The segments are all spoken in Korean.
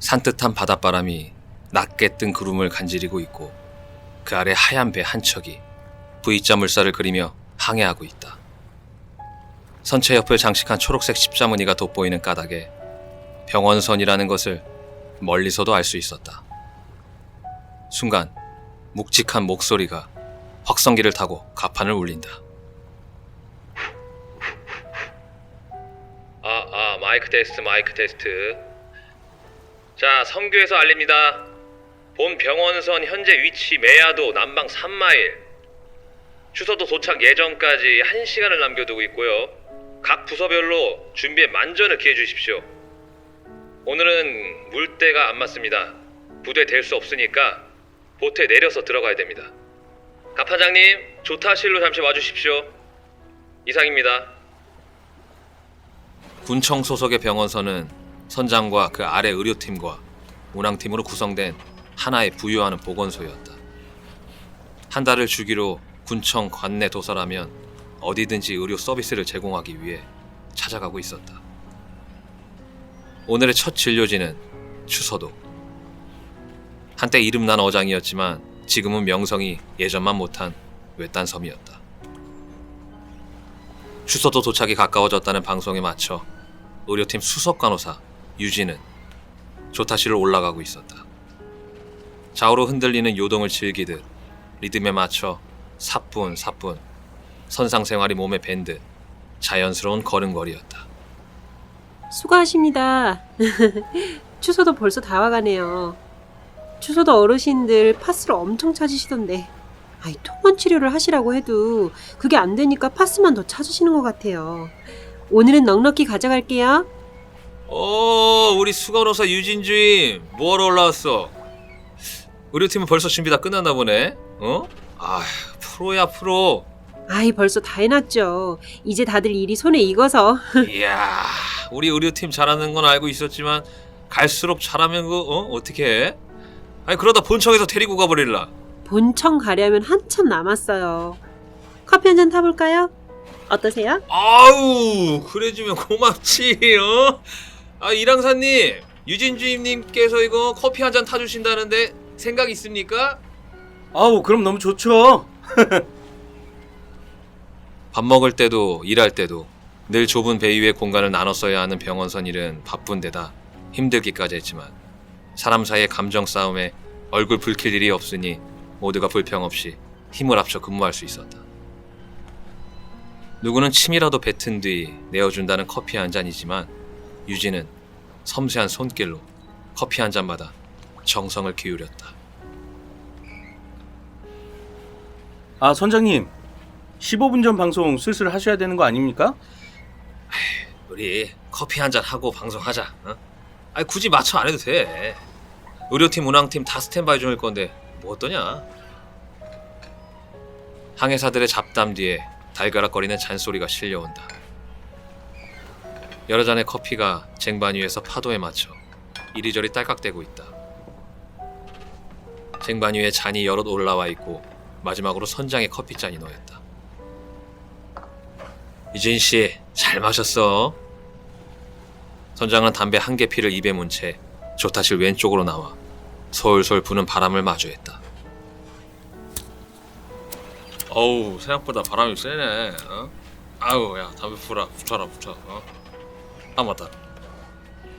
산뜻한 바닷바람이 낮게 뜬 구름을 간지리고 있고 그 아래 하얀 배 한 척이 V자 물살을 그리며 항해하고 있다. 선체 옆을 장식한 초록색 십자무늬가 돋보이는 까닭에 병원선이라는 것을 멀리서도 알 수 있었다. 순간 묵직한 목소리가 확성기를 타고 가판을 울린다. 마이크 테스트. 자, 성교에서 알립니다. 본 병원선 현재 위치 매야도 남방 3마일. 추서도 도착 예정까지 1시간을 남겨두고 있고요. 각 부서별로 준비에 만전을 기해 주십시오. 오늘은 물때가 안 맞습니다. 부대 될 수 없으니까 보트에 내려서 들어가야 됩니다. 가판장님, 조타실로 잠시 와주십시오. 이상입니다. 군청 소속의 병원선은 선장과 그 아래 의료팀과 운항팀으로 구성된 하나의 부유하는 보건소였다. 한 달을 주기로 군청 관내 도서라면 어디든지 의료 서비스를 제공하기 위해 찾아가고 있었다. 오늘의 첫 진료지는 추서도. 한때 이름난 어장이었지만 지금은 명성이 예전만 못한 외딴 섬이었다. 추서도 도착이 가까워졌다는 방송에 맞춰 의료팀 수석 간호사 유진은 조타실을 올라가고 있었다. 좌우로 흔들리는 요동을 즐기듯 리듬에 맞춰 사뿐 선상생활이 몸에 밴 듯 자연스러운 걸음걸이였다. 수고하십니다. 추서도 벌써 다 와가네요. 추서도 어르신들 파스를 엄청 찾으시던데 통원 치료를 하시라고 해도 그게 안 되니까 파스만 더 찾으시는 것 같아요. 오늘은 넉넉히 가져갈게요. 우리 수간호사 유진 주임 뭐하러 올라왔어? 의료팀은 벌써 준비 다 끝났나 보네. 프로야 프로. 벌써 다 해놨죠. 이제 다들 일이 손에 익어서. 이야, 우리 의료팀 잘하는 건 알고 있었지만 갈수록 잘하면 어떻게 해? 그러다 본청에서 데리고 가버릴라. 본청 가려면 한참 남았어요. 커피 한잔 타볼까요? 어떠세요? 아우, 그래주면 고맙지. 이랑사님, 유진 주임님께서 이거 커피 한잔 타주신다는데 생각 있습니까? 그럼 너무 좋죠. 밥 먹을 때도 일할 때도 늘 좁은 배 위의 공간을 나눠 써야 하는 병원선 일은 바쁜 데다 힘들기까지 했지만 사람 사이의 감정 싸움에 얼굴 붉힐 일이 없으니 모두가 불평 없이 힘을 합쳐 근무할 수 있었다. 누구는 침이라도 뱉은 뒤 내어준다는 커피 한 잔이지만 유진은 섬세한 손길로 커피 한 잔마다 정성을 기울였다. 선장님, 15분 전 방송 슬슬 하셔야 되는 거 아닙니까? 우리 커피 한 잔 하고 방송하자. 굳이 맞춰 안 해도 돼. 의료팀, 운항팀 다 스탠바이 중일 건데 뭐 어떠냐? 항해사들의 잡담 뒤에 달가락거리는 잔소리가 실려온다. 여러 잔의 커피가 쟁반 위에서 파도에 맞춰 이리저리 딸깍대고 있다. 쟁반 위에 잔이 여럿 올라와 있고 마지막으로 선장의 커피잔이 놓였다. 유진씨, 잘 마셨어. 선장은 담배 한 개 피를 입에 문 채 조타실 왼쪽으로 나와 솔솔 부는 바람을 마주했다. 어우, 생각보다 바람이 세네. 아우, 야, 담배 붙여라. 맞다.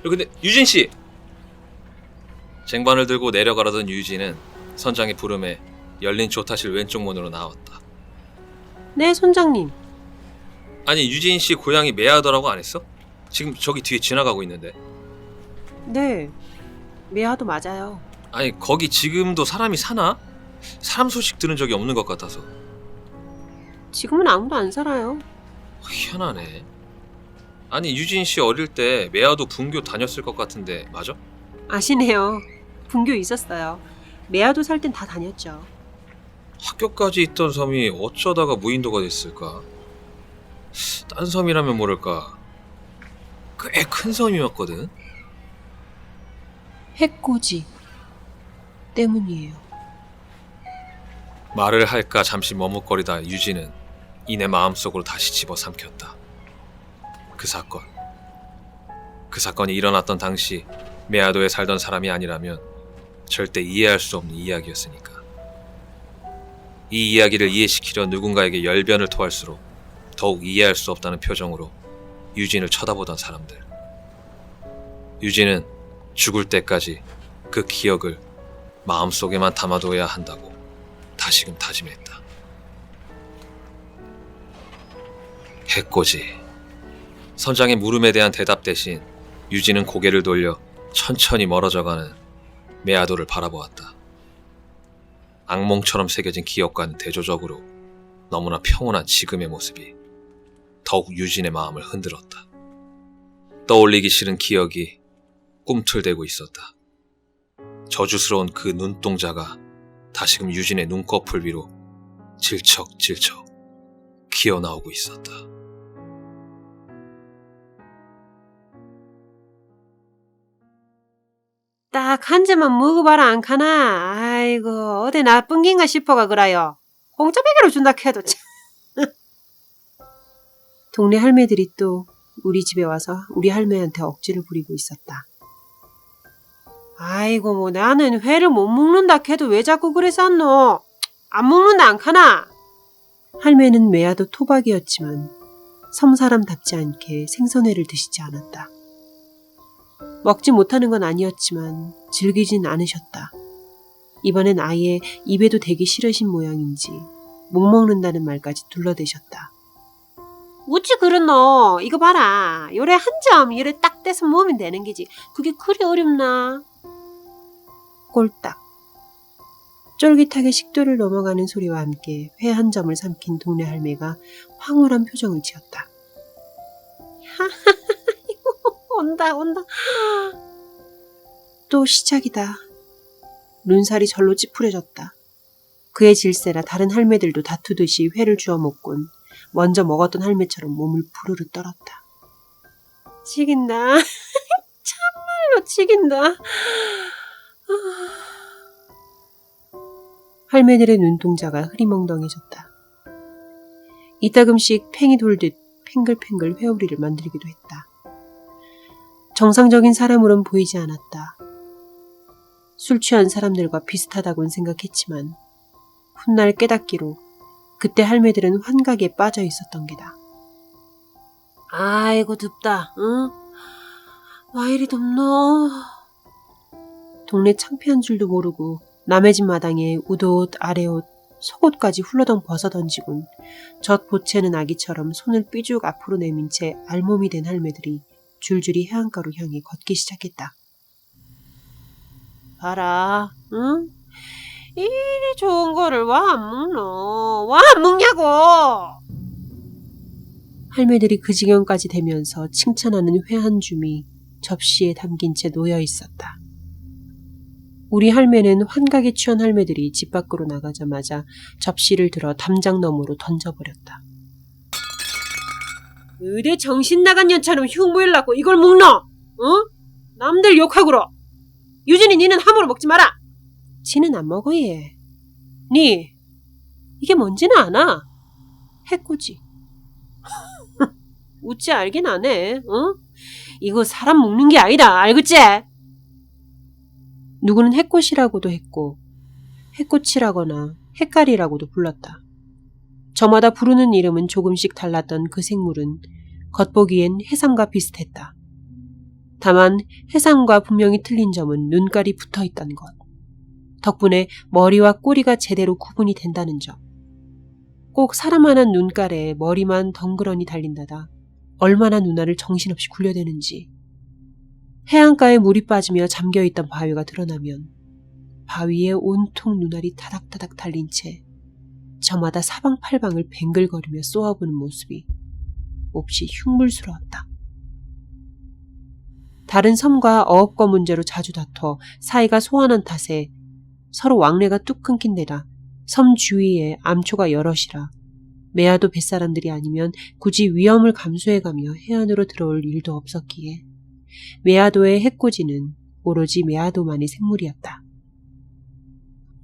근데 유진씨! 쟁반을 들고 내려가려던 유진은 선장의 부름에 열린 조타실 왼쪽 문으로 나왔다. 네, 선장님. 아니, 유진씨 고향이 매하더라고 안 했어? 지금 저기 뒤에 지나가고 있는데. 네, 매화도 맞아요. 아니, 거기 지금도 사람이 사나? 사람 소식 들은 적이 없는 것 같아서. 지금은 아무도 안 살아요. 희한하네. 아니, 유진씨 어릴 때 매화도 분교 다녔을 것 같은데 맞아? 아시네요. 분교 있었어요. 매화도 살 땐 다 다녔죠. 학교까지 있던 섬이 어쩌다가 무인도가 됐을까? 딴 섬이라면 모를까 꽤 큰 섬이었거든. 해코지 때문이에요. 말을 할까 잠시 머뭇거리다 유진은 이내 마음속으로 다시 집어삼켰다. 그 사건이 일어났던 당시 메아도에 살던 사람이 아니라면 절대 이해할 수 없는 이야기였으니까. 이 이야기를 이해시키려 누군가에게 열변을 토할수록 더욱 이해할 수 없다는 표정으로 유진을 쳐다보던 사람들. 유진은 죽을 때까지 그 기억을 마음속에만 담아둬야 한다고 다시금 다짐했다. 해코지. 선장의 물음에 대한 대답 대신 유진은 고개를 돌려 천천히 멀어져가는 메아도를 바라보았다. 악몽처럼 새겨진 기억과는 대조적으로 너무나 평온한 지금의 모습이 더욱 유진의 마음을 흔들었다. 떠올리기 싫은 기억이 꿈틀대고 있었다. 저주스러운 그 눈동자가 다시금 유진의 눈꺼풀 위로 질척질척 기어나오고 있었다. 딱 한 잔만 먹어봐라 안 카나. 아이고 어디 나쁜 긴가 싶어가 그라요. 공짜 베개로 준다 해도 참. 동네 할매들이 또 우리 집에 와서 우리 할매한테 억지를 부리고 있었다. 아이고 뭐 나는 회를 못 먹는다 해도 왜 자꾸 그래 쌌노. 안 먹는다 안 카나. 할매는 메아도 토박이었지만 섬사람답지 않게 생선회를 드시지 않았다. 먹지 못하는 건 아니었지만 즐기진 않으셨다. 이번엔 아예 입에도 대기 싫으신 모양인지 못 먹는다는 말까지 둘러대셨다. 어찌 그렇노? 이거 봐라. 요래 한 점 요래 딱 떼서 먹으면 되는 게지. 그게 그리 어렵나? 꼴딱. 쫄깃하게 식도를 넘어가는 소리와 함께 회 한 점을 삼킨 동네 할매가 황홀한 표정을 지었다. 온다. 또 시작이다. 눈살이 절로 찌푸려졌다. 그의 질세라 다른 할매들도 다투듯이 회를 주워 먹곤 먼저 먹었던 할매처럼 몸을 부르르 떨었다. 치긴다. 참말로 치긴다. 할매들의 눈동자가 흐리멍덩해졌다. 이따금씩 팽이 돌듯 팽글팽글 회오리를 만들기도 했다. 정상적인 사람으론 보이지 않았다. 술 취한 사람들과 비슷하다고는 생각했지만 훗날 깨닫기로 그때 할매들은 환각에 빠져 있었던 게다. 아이고 덥다. 응? 와 이리 덥노. 동네 창피한 줄도 모르고 남의 집 마당에 우도옷, 아래옷, 속옷까지 훌러덩 벗어던지곤 젖 보채는 아기처럼 손을 삐죽 앞으로 내민 채 알몸이 된 할매들이 줄줄이 해안가로 향해 걷기 시작했다. 봐라, 응? 이리 좋은 거를 와 안 먹노? 와 안 먹냐고! 할매들이 그 지경까지 되면서 칭찬하는 회 한 줌이 접시에 담긴 채 놓여 있었다. 우리 할매는 환각에 취한 할매들이 집 밖으로 나가자마자 접시를 들어 담장 너머로 던져버렸다. 어디 정신 나간 년처럼 흉보일라고 이걸 먹노? 어? 남들 욕하구로. 유진이 니는 함부로 먹지 마라. 지는 안 먹어 얘. 니 이게 뭔지는 아나? 해코지. 웃지 알긴 아네. 어? 이거 사람 먹는 게 아니다. 알겠지? 누구는 해꽃이라고도 했고 해꽃이라거나 헷갈이라고도 불렀다. 저마다 부르는 이름은 조금씩 달랐던 그 생물은 겉보기엔 해삼과 비슷했다. 다만 해삼과 분명히 틀린 점은 눈깔이 붙어있던 것. 덕분에 머리와 꼬리가 제대로 구분이 된다는 점. 꼭 사람 하나는 눈깔에 머리만 덩그러니 달린다다 얼마나 눈알을 정신없이 굴려대는지. 해안가에 물이 빠지며 잠겨있던 바위가 드러나면 바위에 온통 눈알이 타닥타닥 달린 채 저마다 사방팔방을 뱅글거리며 쏘아보는 모습이 몹시 흉물스러웠다. 다른 섬과 어업거 문제로 자주 다퉈 사이가 소원한 탓에 서로 왕래가 뚝 끊긴 데다 섬 주위에 암초가 여럿이라 메아도 뱃사람들이 아니면 굳이 위험을 감수해가며 해안으로 들어올 일도 없었기에 메아도의 해코지는 오로지 메아도만의 생물이었다.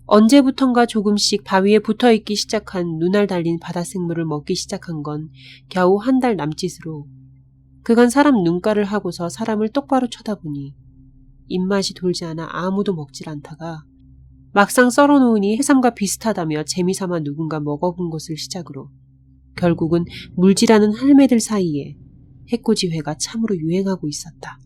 언제부턴가 조금씩 바위에 붙어있기 시작한 눈알 달린 바다생물을 먹기 시작한 건 겨우 한 달 남짓으로 그간 사람 눈가를 하고서 사람을 똑바로 쳐다보니 입맛이 돌지 않아 아무도 먹질 않다가 막상 썰어놓으니 해삼과 비슷하다며 재미삼아 누군가 먹어본 것을 시작으로 결국은 물질하는 할매들 사이에 해코지회가 참으로 유행하고 있었다.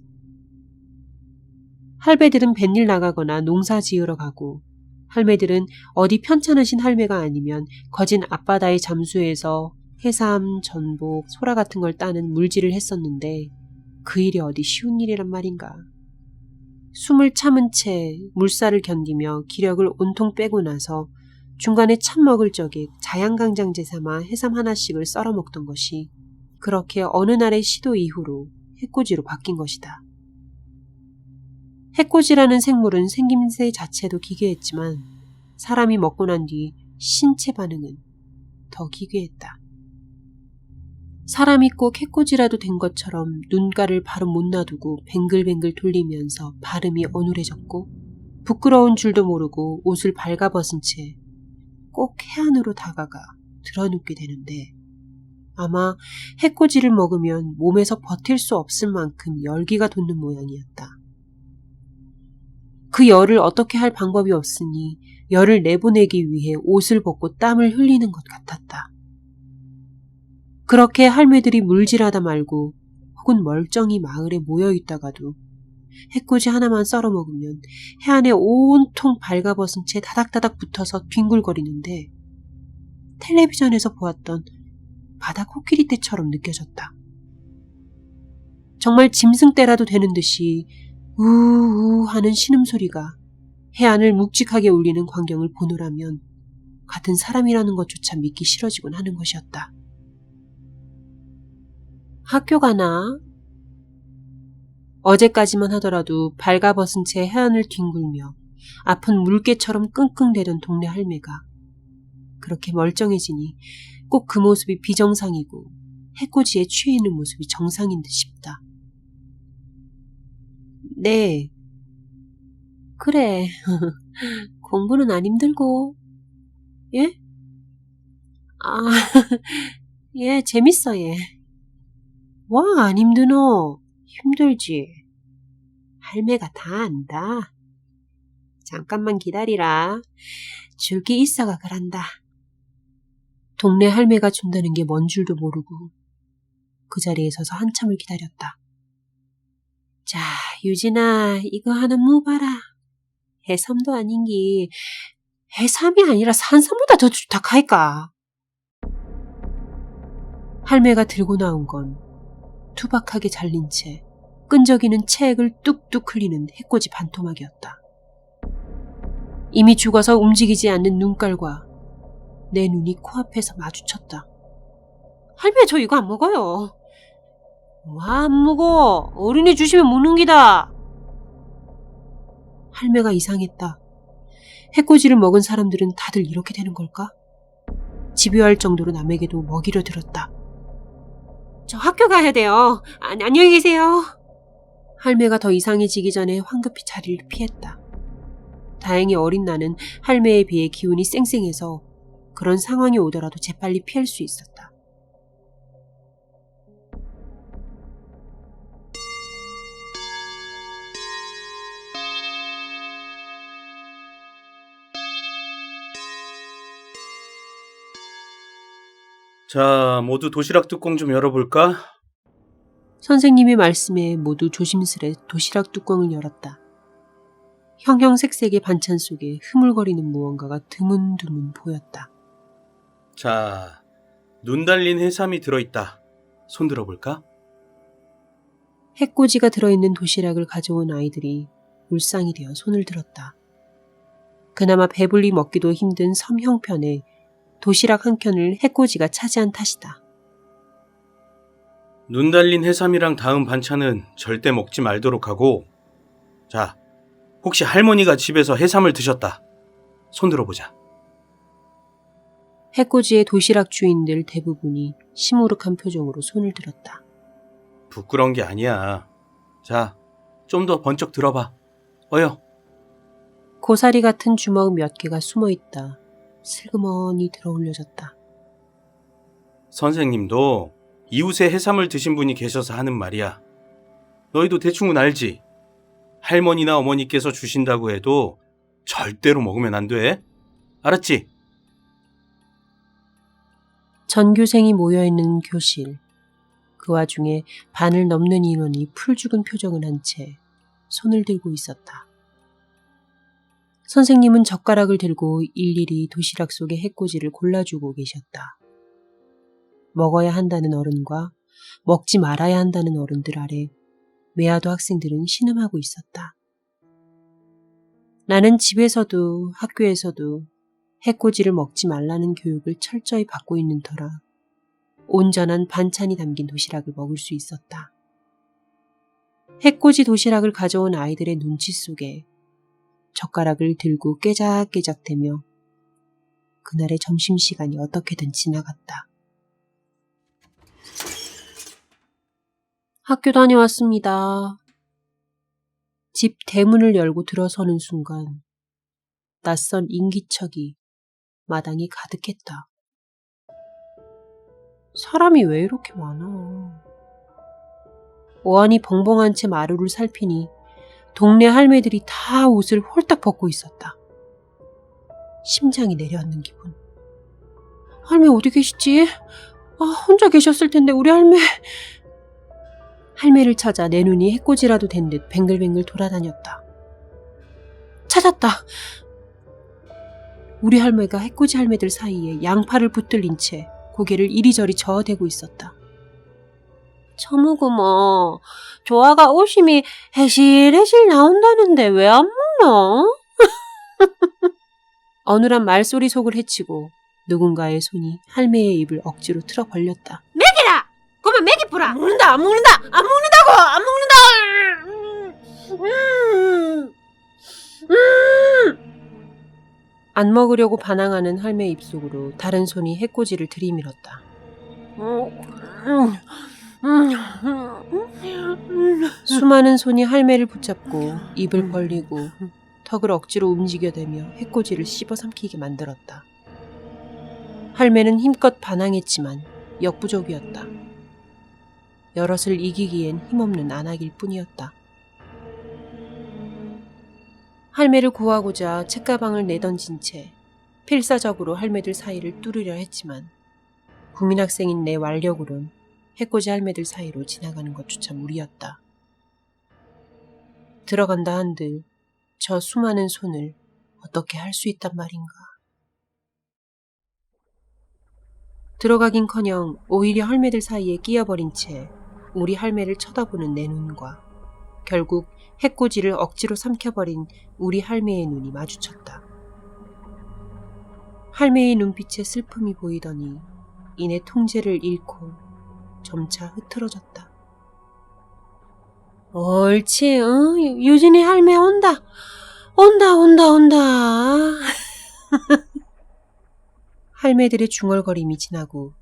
할배들은 뱃일 나가거나 농사 지으러 가고 할매들은 어디 편찮으신 할매가 아니면 거진 앞바다의 잠수에서 해삼, 전복, 소라 같은 걸 따는 물질을 했었는데 그 일이 어디 쉬운 일이란 말인가. 숨을 참은 채 물살을 견디며 기력을 온통 빼고 나서 중간에 참 먹을 적에 자양강장제 삼아 해삼 하나씩을 썰어 먹던 것이 그렇게 어느 날의 시도 이후로 해코지로 바뀐 것이다. 해코지라는 생물은 생김새 자체도 기괴했지만 사람이 먹고 난 뒤 신체 반응은 더 기괴했다. 사람이 꼭 해코지라도 된 것처럼 눈가를 바로 못 놔두고 뱅글뱅글 돌리면서 발음이 어눌해졌고 부끄러운 줄도 모르고 옷을 발가벗은 채 꼭 해안으로 다가가 드러눕게 되는데 아마 해코지를 먹으면 몸에서 버틸 수 없을 만큼 열기가 돋는 모양이었다. 그 열을 어떻게 할 방법이 없으니 열을 내보내기 위해 옷을 벗고 땀을 흘리는 것 같았다. 그렇게 할매들이 물질하다 말고 혹은 멀쩡히 마을에 모여있다가도 해코지 하나만 썰어 먹으면 해안에 온통 발가벗은 채 다닥다닥 붙어서 뒹굴거리는데 텔레비전에서 보았던 바다 코끼리 떼처럼 느껴졌다. 정말 짐승 떼라도 되는 듯이 우우 하는 신음소리가 해안을 묵직하게 울리는 광경을 보노라면 같은 사람이라는 것조차 믿기 싫어지곤 하는 것이었다. 학교 가나? 어제까지만 하더라도 발가벗은 채 해안을 뒹굴며 아픈 물개처럼 끙끙대던 동네 할매가 그렇게 멀쩡해지니 꼭 그 모습이 비정상이고 해코지에 취해 있는 모습이 정상인 듯 싶다. 네. 그래. 공부는 안 힘들고. 예? 아, 예, 재밌어, 예. 와, 안 힘드노? 힘들지. 할매가 다 안다. 잠깐만 기다리라. 줄 게 있어가 그란다. 동네 할매가 준다는 게 뭔 줄도 모르고 그 자리에 서서 한참을 기다렸다. 자, 유진아, 이거 하나 무봐라. 해삼도 아닌기 해삼이 아니라 산삼보다 더 좋다 카이까. 할매가 들고 나온 건 투박하게 잘린 채 끈적이는 체액을 뚝뚝 흘리는 해코지 반토막이었다. 이미 죽어서 움직이지 않는 눈깔과 내 눈이 코앞에서 마주쳤다. 할매, 저 이거 안 먹어요. 와, 안 먹어. 어린이 주시면 먹는 기다. 할매가 이상했다. 해코지를 먹은 사람들은 다들 이렇게 되는 걸까? 집요할 정도로 남에게도 먹이려 들었다. 저 학교 가야 돼요. 안녕히 계세요. 할매가 더 이상해지기 전에 황급히 자리를 피했다. 다행히 어린 나는 할매에 비해 기운이 쌩쌩해서 그런 상황이 오더라도 재빨리 피할 수 있었다. 자, 모두 도시락 뚜껑 좀 열어볼까? 선생님의 말씀에 모두 조심스레 도시락 뚜껑을 열었다. 형형색색의 반찬 속에 흐물거리는 무언가가 드문드문 보였다. 자, 눈 달린 해삼이 들어있다. 손 들어볼까? 해코지가 들어있는 도시락을 가져온 아이들이 울상이 되어 손을 들었다. 그나마 배불리 먹기도 힘든 섬 형편에 도시락 한 켠을 해코지가 차지한 탓이다. 눈 달린 해삼이랑 다음 반찬은 절대 먹지 말도록 하고, 자, 혹시 할머니가 집에서 해삼을 드셨다. 손 들어보자. 해코지의 도시락 주인들 대부분이 시무룩한 표정으로 손을 들었다. 부끄러운 게 아니야. 자, 좀 더 번쩍 들어봐. 어여. 고사리 같은 주먹 몇 개가 숨어있다. 슬그머니 들어올려졌다. 선생님도 이웃에 해삼을 드신 분이 계셔서 하는 말이야. 너희도 대충은 알지? 할머니나 어머니께서 주신다고 해도 절대로 먹으면 안 돼. 알았지? 전교생이 모여있는 교실. 그 와중에 반을 넘는 인원이 풀죽은 표정을 한 채 손을 들고 있었다. 선생님은 젓가락을 들고 일일이 도시락 속의 해코지를 골라주고 계셨다. 먹어야 한다는 어른과 먹지 말아야 한다는 어른들 아래 외아도 학생들은 신음하고 있었다. 나는 집에서도 학교에서도 해코지를 먹지 말라는 교육을 철저히 받고 있는 터라 온전한 반찬이 담긴 도시락을 먹을 수 있었다. 해코지 도시락을 가져온 아이들의 눈치 속에 젓가락을 들고 깨작깨작대며 그날의 점심시간이 어떻게든 지나갔다. 학교 다녀왔습니다. 집 대문을 열고 들어서는 순간 낯선 인기척이 마당이 가득했다. 사람이 왜 이렇게 많아? 어안이 벙벙한 채 마루를 살피니 동네 할매들이 다 옷을 홀딱 벗고 있었다. 심장이 내려앉는 기분. 할매 어디 계시지? 혼자 계셨을 텐데 우리 할매. 할매를 찾아 내 눈이 해코지라도 된 듯 뱅글뱅글 돌아다녔다. 찾았다. 우리 할매가 해코지 할매들 사이에 양팔을 붙들린 채 고개를 이리저리 저어대고 있었다. 저무구머, 조아가 오심이 해실해실 나온다는데 왜 안 먹나? 어눌한 말소리 속을 헤치고 누군가의 손이 할매의 입을 억지로 틀어 벌렸다. 먹이라! 그러면 먹이 뿌라! 안 먹는다! 안 먹는다! 안 먹는다고! 안 먹는다! 안 먹으려고 반항하는 할매 입속으로 다른 손이 해코지를 들이밀었다. 수많은 손이 할매를 붙잡고 입을 벌리고 턱을 억지로 움직여대며 해코지를 씹어삼키게 만들었다. 할매는 힘껏 반항했지만 역부족이었다. 여럿을 이기기엔 힘없는 안악일 뿐이었다. 할매를 구하고자 책가방을 내던진 채 필사적으로 할매들 사이를 뚫으려 했지만 국민학생인 내 완력으론 해코지 할매들 사이로 지나가는 것조차 무리였다. 들어간다 한들 저 수많은 손을 어떻게 할 수 있단 말인가. 들어가긴커녕 오히려 할매들 사이에 끼어버린 채 우리 할매를 쳐다보는 내 눈과 결국 해코지를 억지로 삼켜버린 우리 할매의 눈이 마주쳤다. 할매의 눈빛에 슬픔이 보이더니 이내 통제를 잃고 점차 흐트러졌다. 옳지, 유진이 할매 온다. 온다. 할매들의 중얼거림이 지나고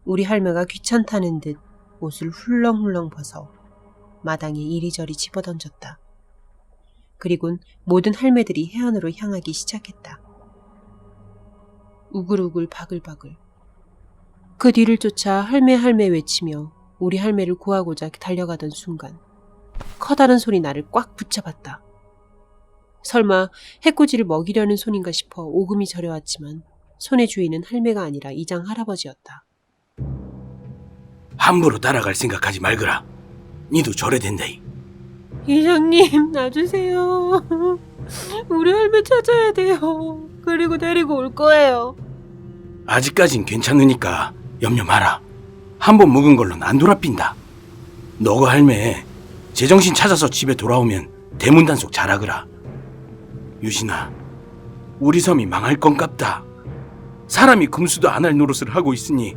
우리 할매가 귀찮다는 듯 옷을 훌렁훌렁 벗어 마당에 이리저리 집어던졌다. 그리곤 모든 할매들이 해안으로 향하기 시작했다. 우글우글 바글바글. 그 뒤를 쫓아 할매 외치며 우리 할매를 구하고자 달려가던 순간 커다란 손이 나를 꽉 붙잡았다. 설마 해코지를 먹이려는 손인가 싶어 오금이 저려왔지만 손의 주인은 할매가 아니라 이장 할아버지였다. 함부로 따라갈 생각하지 말거라. 니도 저래 된다이. 이장님, 놔주세요. 우리 할매 찾아야 돼요. 그리고 데리고 올 거예요. 아직까진 괜찮으니까 염려 마라. 한번 묵은 걸로는 안 돌아빈다. 너가 할매 제정신 찾아서 집에 돌아오면 대문단속 잘하거라. 유신아, 우리 섬이 망할 건갑다. 사람이 금수도 안 할 노릇을 하고 있으니.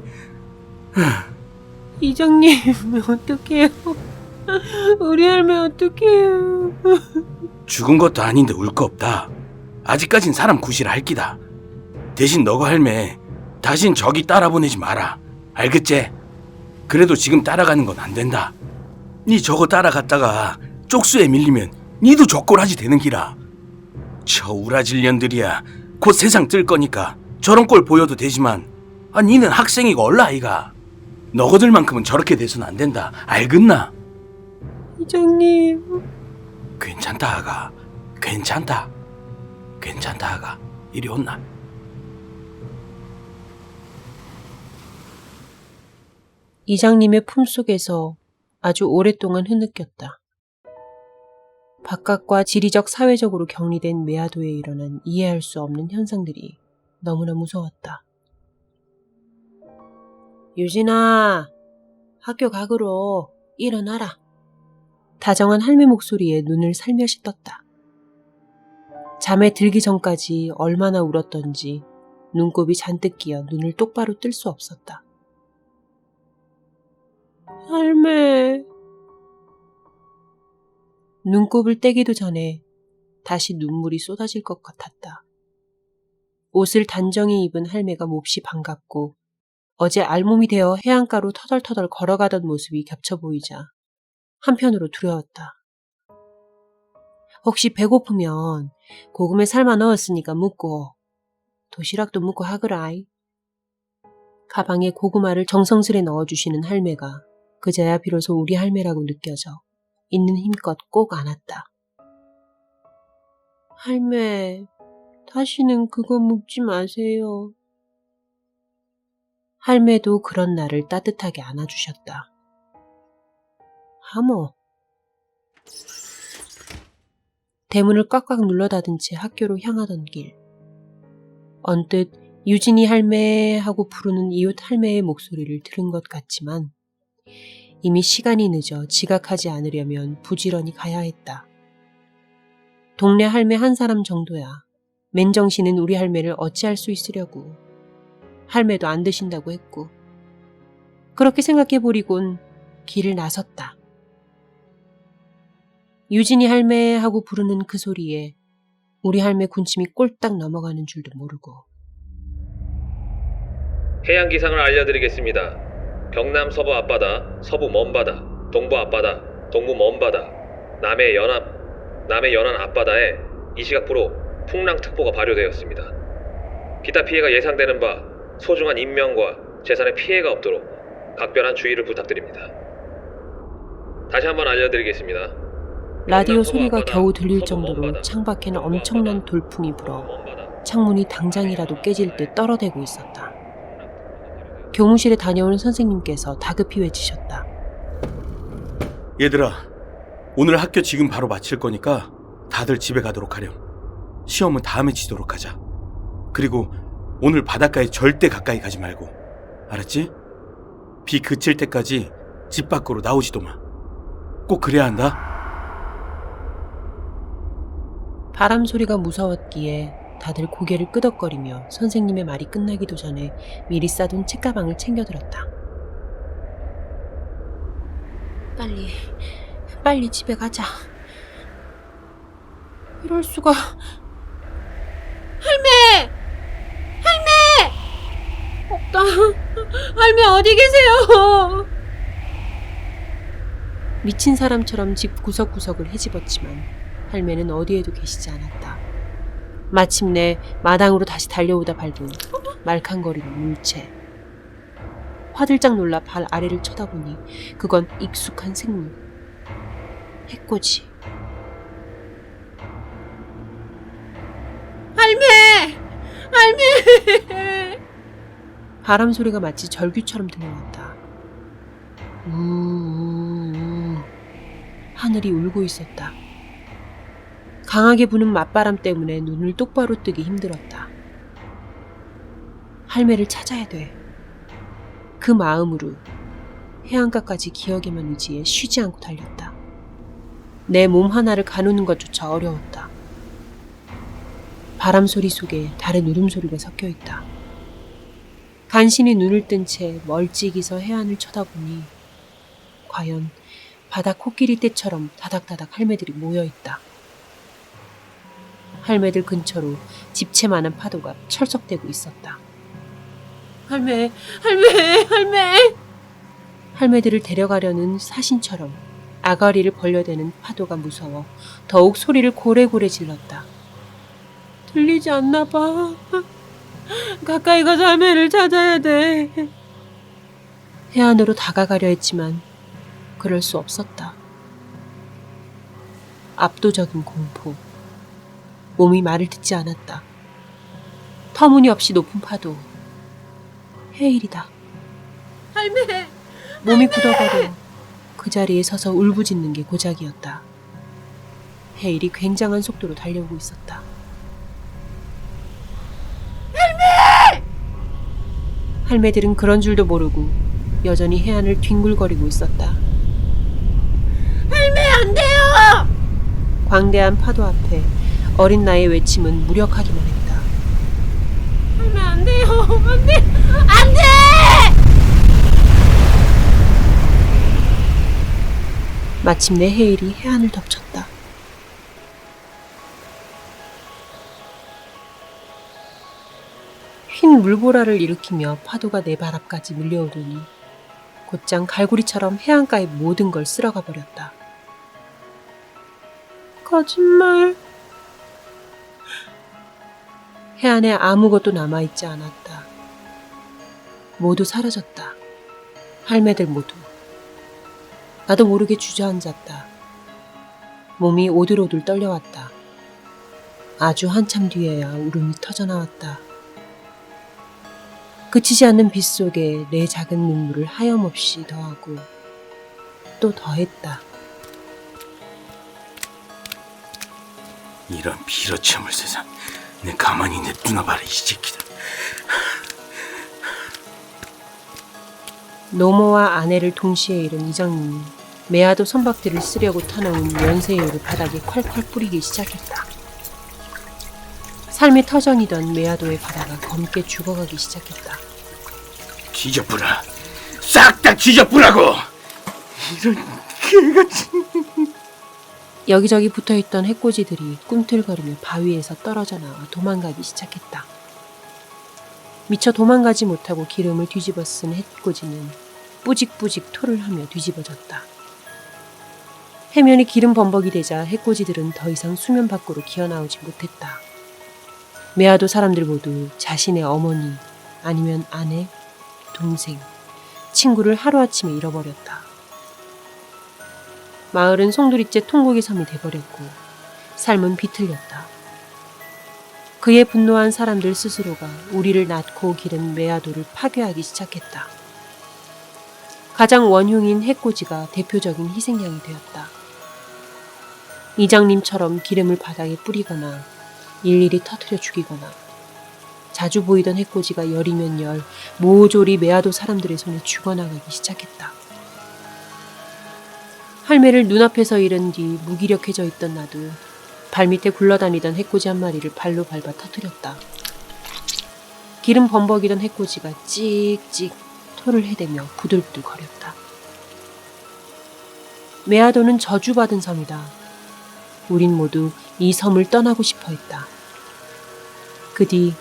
이장님, 어떡해요. 우리 할매 어떡해요. 죽은 것도 아닌데 울 거 없다. 아직까진 사람 구실을 할 기다. 대신 너가 할매 다신 저기 따라보내지 마라. 알겠지? 그래도 지금 따라가는 건 안 된다. 니 저거 따라갔다가 쪽수에 밀리면 니도 족골하지 되는 기라. 저 우라질 년들이야 곧 세상 뜰 거니까 저런 꼴 보여도 되지만 니는 학생이고 얼라 아이가. 너거들만큼은 저렇게 돼서는 안 된다. 알겠나? 이장님. 괜찮다 아가. 괜찮다. 괜찮다 아가. 이리 온나. 이장님의 품속에서 아주 오랫동안 흐느꼈다. 바깥과 지리적 사회적으로 격리된 메아도에 일어난 이해할 수 없는 현상들이 너무나 무서웠다. 유진아, 학교 가그로 일어나라. 다정한 할매 목소리에 눈을 살며시 떴다. 잠에 들기 전까지 얼마나 울었던지 눈곱이 잔뜩 끼어 눈을 똑바로 뜰 수 없었다. 할매. 눈곱을 떼기도 전에 다시 눈물이 쏟아질 것 같았다. 옷을 단정히 입은 할매가 몹시 반갑고 어제 알몸이 되어 해안가로 터덜터덜 걸어가던 모습이 겹쳐 보이자 한편으로 두려웠다. 혹시 배고프면 고금에 삶아 넣었으니까 묵고 도시락도 묵고 하거라이. 가방에 고구마를 정성스레 넣어주시는 할매가 그제야 비로소 우리 할매라고 느껴져 있는 힘껏 꼭 안았다. 할매, 다시는 그거 묵지 마세요. 할매도 그런 나를 따뜻하게 안아주셨다. 하모. 대문을 꽉꽉 눌러닫은 채 학교로 향하던 길. 언뜻 유진이 할매 하고 부르는 이웃 할매의 목소리를 들은 것 같지만 이미 시간이 늦어 지각하지 않으려면 부지런히 가야 했다. 동네 할매 한 사람 정도야 맨정신은 우리 할매를 어찌할 수 있으려고. 할매도 안 드신다고 했고. 그렇게 생각해보리곤 길을 나섰다. 유진이 할매 하고 부르는 그 소리에 우리 할매 군침이 꼴딱 넘어가는 줄도 모르고. 해양 기상을 알려드리겠습니다. 경남 서부 앞바다, 서부 먼바다, 동부 앞바다, 동부 먼바다, 남해 연안 앞바다에 이 시각부로 풍랑특보가 발효되었습니다. 기타 피해가 예상되는 바 소중한 인명과 재산에 피해가 없도록 각별한 주의를 부탁드립니다. 다시 한번 알려드리겠습니다. 라디오 소리가 겨우 들릴 정도로 창밖에는 엄청난 돌풍이 불어 창문이 당장이라도 깨질 듯 떨어대고 있었다. 교무실에 다녀오는 선생님께서 다급히 외치셨다. 얘들아, 오늘 학교 지금 바로 마칠 거니까 다들 집에 가도록 하렴. 시험은 다음에 치도록 하자. 그리고 오늘 바닷가에 절대 가까이 가지 말고. 알았지? 비 그칠 때까지 집 밖으로 나오지도 마. 꼭 그래야 한다. 바람 소리가 무서웠기에 다들 고개를 끄덕거리며 선생님의 말이 끝나기도 전에 미리 싸둔 책가방을 챙겨들었다. 빨리 집에 가자. 이럴 수가. 할매! 없다. 할매 어디 계세요? 미친 사람처럼 집 구석구석을 헤집었지만 할매는 어디에도 계시지 않았다. 마침내 마당으로 다시 달려오다 밟은 말캉거리는 물체. 화들짝 놀라 발 아래를 쳐다보니 그건 익숙한 생물. 해코지. 할매! 바람 소리가 마치 절규처럼 들려왔다. 우우우. 하늘이 울고 있었다. 강하게 부는 맞바람 때문에 눈을 똑바로 뜨기 힘들었다. 할매를 찾아야 돼. 그 마음으로 해안가까지 기억에만 의지해 쉬지 않고 달렸다. 내 몸 하나를 가누는 것조차 어려웠다. 바람 소리 속에 다른 울음소리가 섞여 있다. 간신히 눈을 뜬 채 멀찍이서 해안을 쳐다보니 과연 바다 코끼리 떼처럼 다닥다닥 할매들이 모여있다. 할매들 근처로 집채만한 파도가 철썩대고 있었다. 할매! 할매들을 데려가려는 사신처럼 아가리를 벌려대는 파도가 무서워 더욱 소리를 고래고래 질렀다. 들리지 않나 봐. 가까이 가서 할매를 찾아야 돼. 해안으로 다가가려 했지만 그럴 수 없었다. 압도적인 공포. 몸이 말을 듣지 않았다. 터무니없이 높은 파도. 헤일이다. 할매! 몸이 굳어버려 그 자리에 서서 울부짖는 게 고작이었다. 헤일이 굉장한 속도로 달려오고 있었다. 할매들은 그런 줄도 모르고 여전히 해안을 뒹굴거리고 있었다. 할매 안 돼요! 광대한 파도 앞에 어린 나의 외침은 무력하기만 했다. 할매 안 돼요! 안 돼! 안 돼! 마침내 헤일이 해안을 덮쳤다. 흰 물보라를 일으키며 파도가 내 발 앞까지 밀려오더니 곧장 갈고리처럼 해안가의 모든 걸 쓸어가 버렸다. 거짓말. 해안에 아무것도 남아있지 않았다. 모두 사라졌다. 할매들 모두. 나도 모르게 주저앉았다. 몸이 오들오들 떨려왔다. 아주 한참 뒤에야 울음이 터져나왔다. 그치지 않는 빗속에 내 작은 눈물을 하염없이 더하고 또 더했다. 이런 비러치 없을 세상. 내 가만히 냅두나 봐라 이 새끼들. 노모와 아내를 동시에 잃은 이장님이 메아도 선박들을 쓰려고 타놓은 연쇄유를 바닥에 콸콸 뿌리기 시작했다. 삶의 터전이던 메아도의 바다가 검게 죽어가기 시작했다. 뒤져뿌라. 싹 다 뒤져뿌라고. 이런 개같이. 여기저기 붙어있던 해꼬지들이 꿈틀거리며 바위에서 떨어져 나와 도망가기 시작했다. 미처 도망가지 못하고 기름을 뒤집어 쓴 해꼬지는 뿌직뿌직 토를 하며 뒤집어졌다. 해면이 기름 범벅이 되자 해꼬지들은 더 이상 수면 밖으로 기어나오지 못했다. 메아도 사람들 모두 자신의 어머니 아니면 아내, 동생, 친구를 하루아침에 잃어버렸다. 마을은 송두리째 통곡의 섬이 돼버렸고 삶은 비틀렸다. 그의 분노한 사람들 스스로가 우리를 낳고 기른 메아도를 파괴하기 시작했다. 가장 원흉인 해꼬지가 대표적인 희생양이 되었다. 이장님처럼 기름을 바닥에 뿌리거나 일일이 터뜨려 죽이거나 자주 보이던 해꼬지가 열이면 열 모조리 메아도 사람들의 손에 죽어나가기 시작했다. 할매를 눈앞에서 잃은 뒤 무기력해져 있던 나도 발밑에 굴러다니던 해꼬지 한 마리를 발로 밟아 터뜨렸다. 기름 범벅이던 해꼬지가 찍찍 토를 해대며 부들부들 거렸다. 메아도는 저주받은 섬이다. 우린 모두 이 섬을 떠나고 싶어 했다. 그 뒤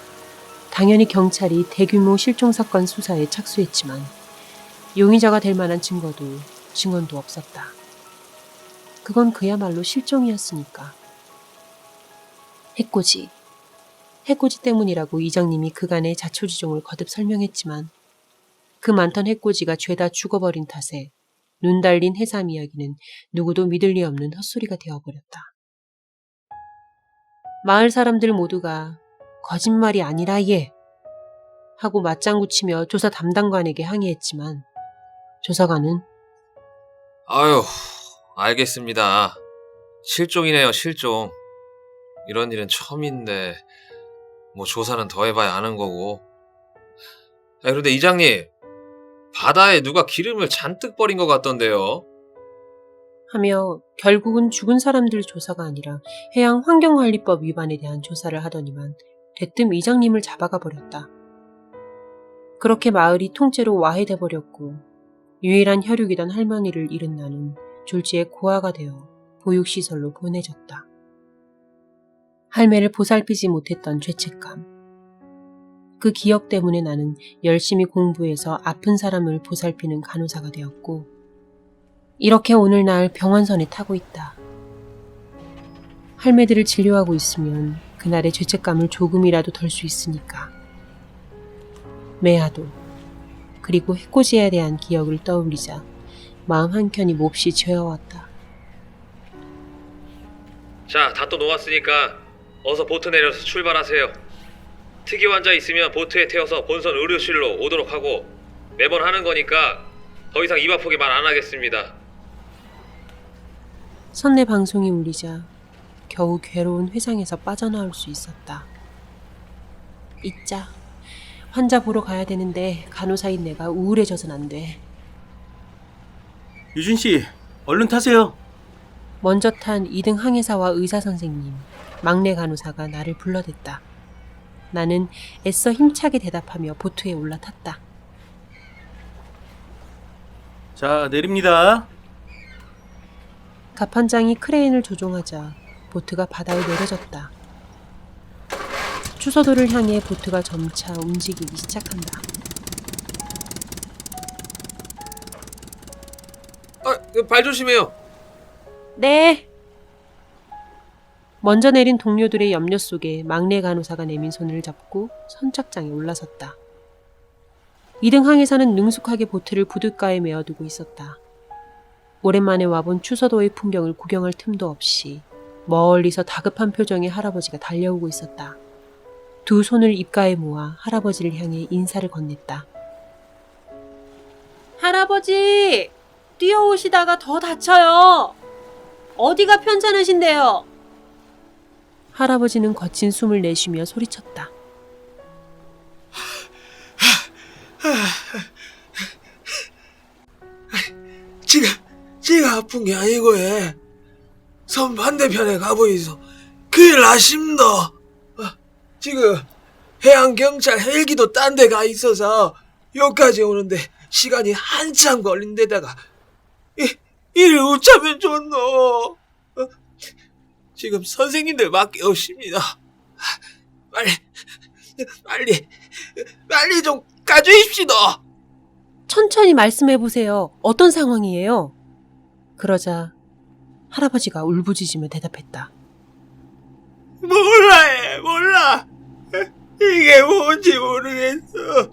당연히 경찰이 대규모 실종사건 수사에 착수했지만 용의자가 될 만한 증언도 없었다. 그건 그야말로 실종이었으니까. 해꼬지 때문이라고 이장님이 그간의 자초지종을 거듭 설명했지만 그 많던 해꼬지가 죄다 죽어버린 탓에 눈 달린 해삼 이야기는 누구도 믿을 리 없는 헛소리가 되어버렸다. 마을 사람들 모두가 거짓말이 아니라 얘 하고 맞장구 치며 조사 담당관에게 항의했지만 조사관은 아유, 알겠습니다. 실종이네요, 실종. 이런 일은 처음인데 뭐 조사는 더 해봐야 아는 거고. 그런데 이장님, 바다에 누가 기름을 잔뜩 버린 것 같던데요. 하며 결국은 죽은 사람들 조사가 아니라 해양환경관리법 위반에 대한 조사를 하더니만 대뜸 이장님을 잡아가 버렸다. 그렇게 마을이 통째로 와해돼 버렸고 유일한 혈육이던 할머니를 잃은 나는 졸지에 고아가 되어 보육시설로 보내졌다. 할매를 보살피지 못했던 죄책감. 그 기억 때문에 나는 열심히 공부해서 아픈 사람을 보살피는 간호사가 되었고 이렇게 오늘날 병원선에 타고 있다. 할매들을 진료하고 있으면 그날의 죄책감을 조금이라도 덜 수 있으니까. 메아도 그리고 해코지에 대한 기억을 떠올리자 마음 한켠이 몹시 죄어왔다. 자, 다 또 놓았으니까 어서 보트 내려서 출발하세요. 특이 환자 있으면 보트에 태워서 본선 의료실로 오도록 하고 매번 하는 거니까 더 이상 입 아프게 말 안 하겠습니다. 선내 방송이 울리자 겨우 괴로운 회상에서 빠져나올 수 있었다. 잊자. 환자 보러 가야 되는데 간호사인 내가 우울해져선 안 돼. 유준 씨, 얼른 타세요. 먼저 탄 2등 항해사와 의사 선생님, 막내 간호사가 나를 불러댔다. 나는 애써 힘차게 대답하며 보트에 올라탔다. 자, 내립니다. 갑판장이 크레인을 조종하자 보트가 바다에 내려졌다. 추서도를 향해 보트가 점차 움직이기 시작한다. 발 조심해요. 네. 먼저 내린 동료들의 염려 속에 막내 간호사가 내민 손을 잡고 선착장에 올라섰다. 2등 항해사는 능숙하게 보트를 부둣가에 메어두고 있었다. 오랜만에 와본 추서도의 풍경을 구경할 틈도 없이 멀리서 다급한 표정의 할아버지가 달려오고 있었다. 두 손을 입가에 모아 할아버지를 향해 인사를 건넸다. 할아버지! 뛰어오시다가 더 다쳐요! 어디가 편찮으신데요? 할아버지는 거친 숨을 내쉬며 소리쳤다. 지가 아픈 게 아니고 선 반대편에 가보이소. 큰일 나십니다. 지금 해양경찰 헬기도 딴 데 가 있어서 여기까지 오는데 시간이 한참 걸린 데다가 이를 어쩌면 좋노. 지금 선생님들 밖에 없습니다. 빨리 좀 가주십시다. 천천히 말씀해보세요. 어떤 상황이에요? 그러자 할아버지가 울부짖으며 대답했다. 몰라. 이게 뭔지 모르겠어.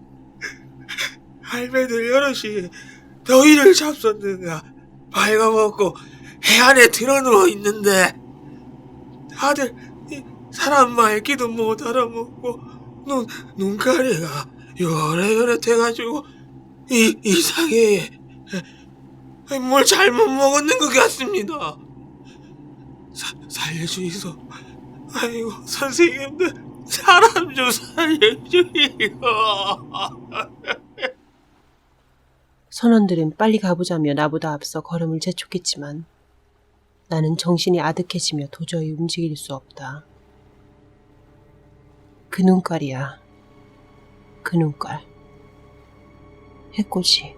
할매들 여럿이 더위를 잡섰는가 발가벗고 해안에 드러누워 있는데 다들 사람 말귀도 못 알아먹고 눈가리가 요릇요릇해가지고 이상해. 뭘 잘못 먹었는 것 같습니다. 살려주이소. 아이고 선생님들 사람 좀 살려주이소. 선원들은 빨리 가보자며 나보다 앞서 걸음을 재촉했지만 나는 정신이 아득해지며 도저히 움직일 수 없다. 그 눈깔이야. 그 눈깔. 해코지.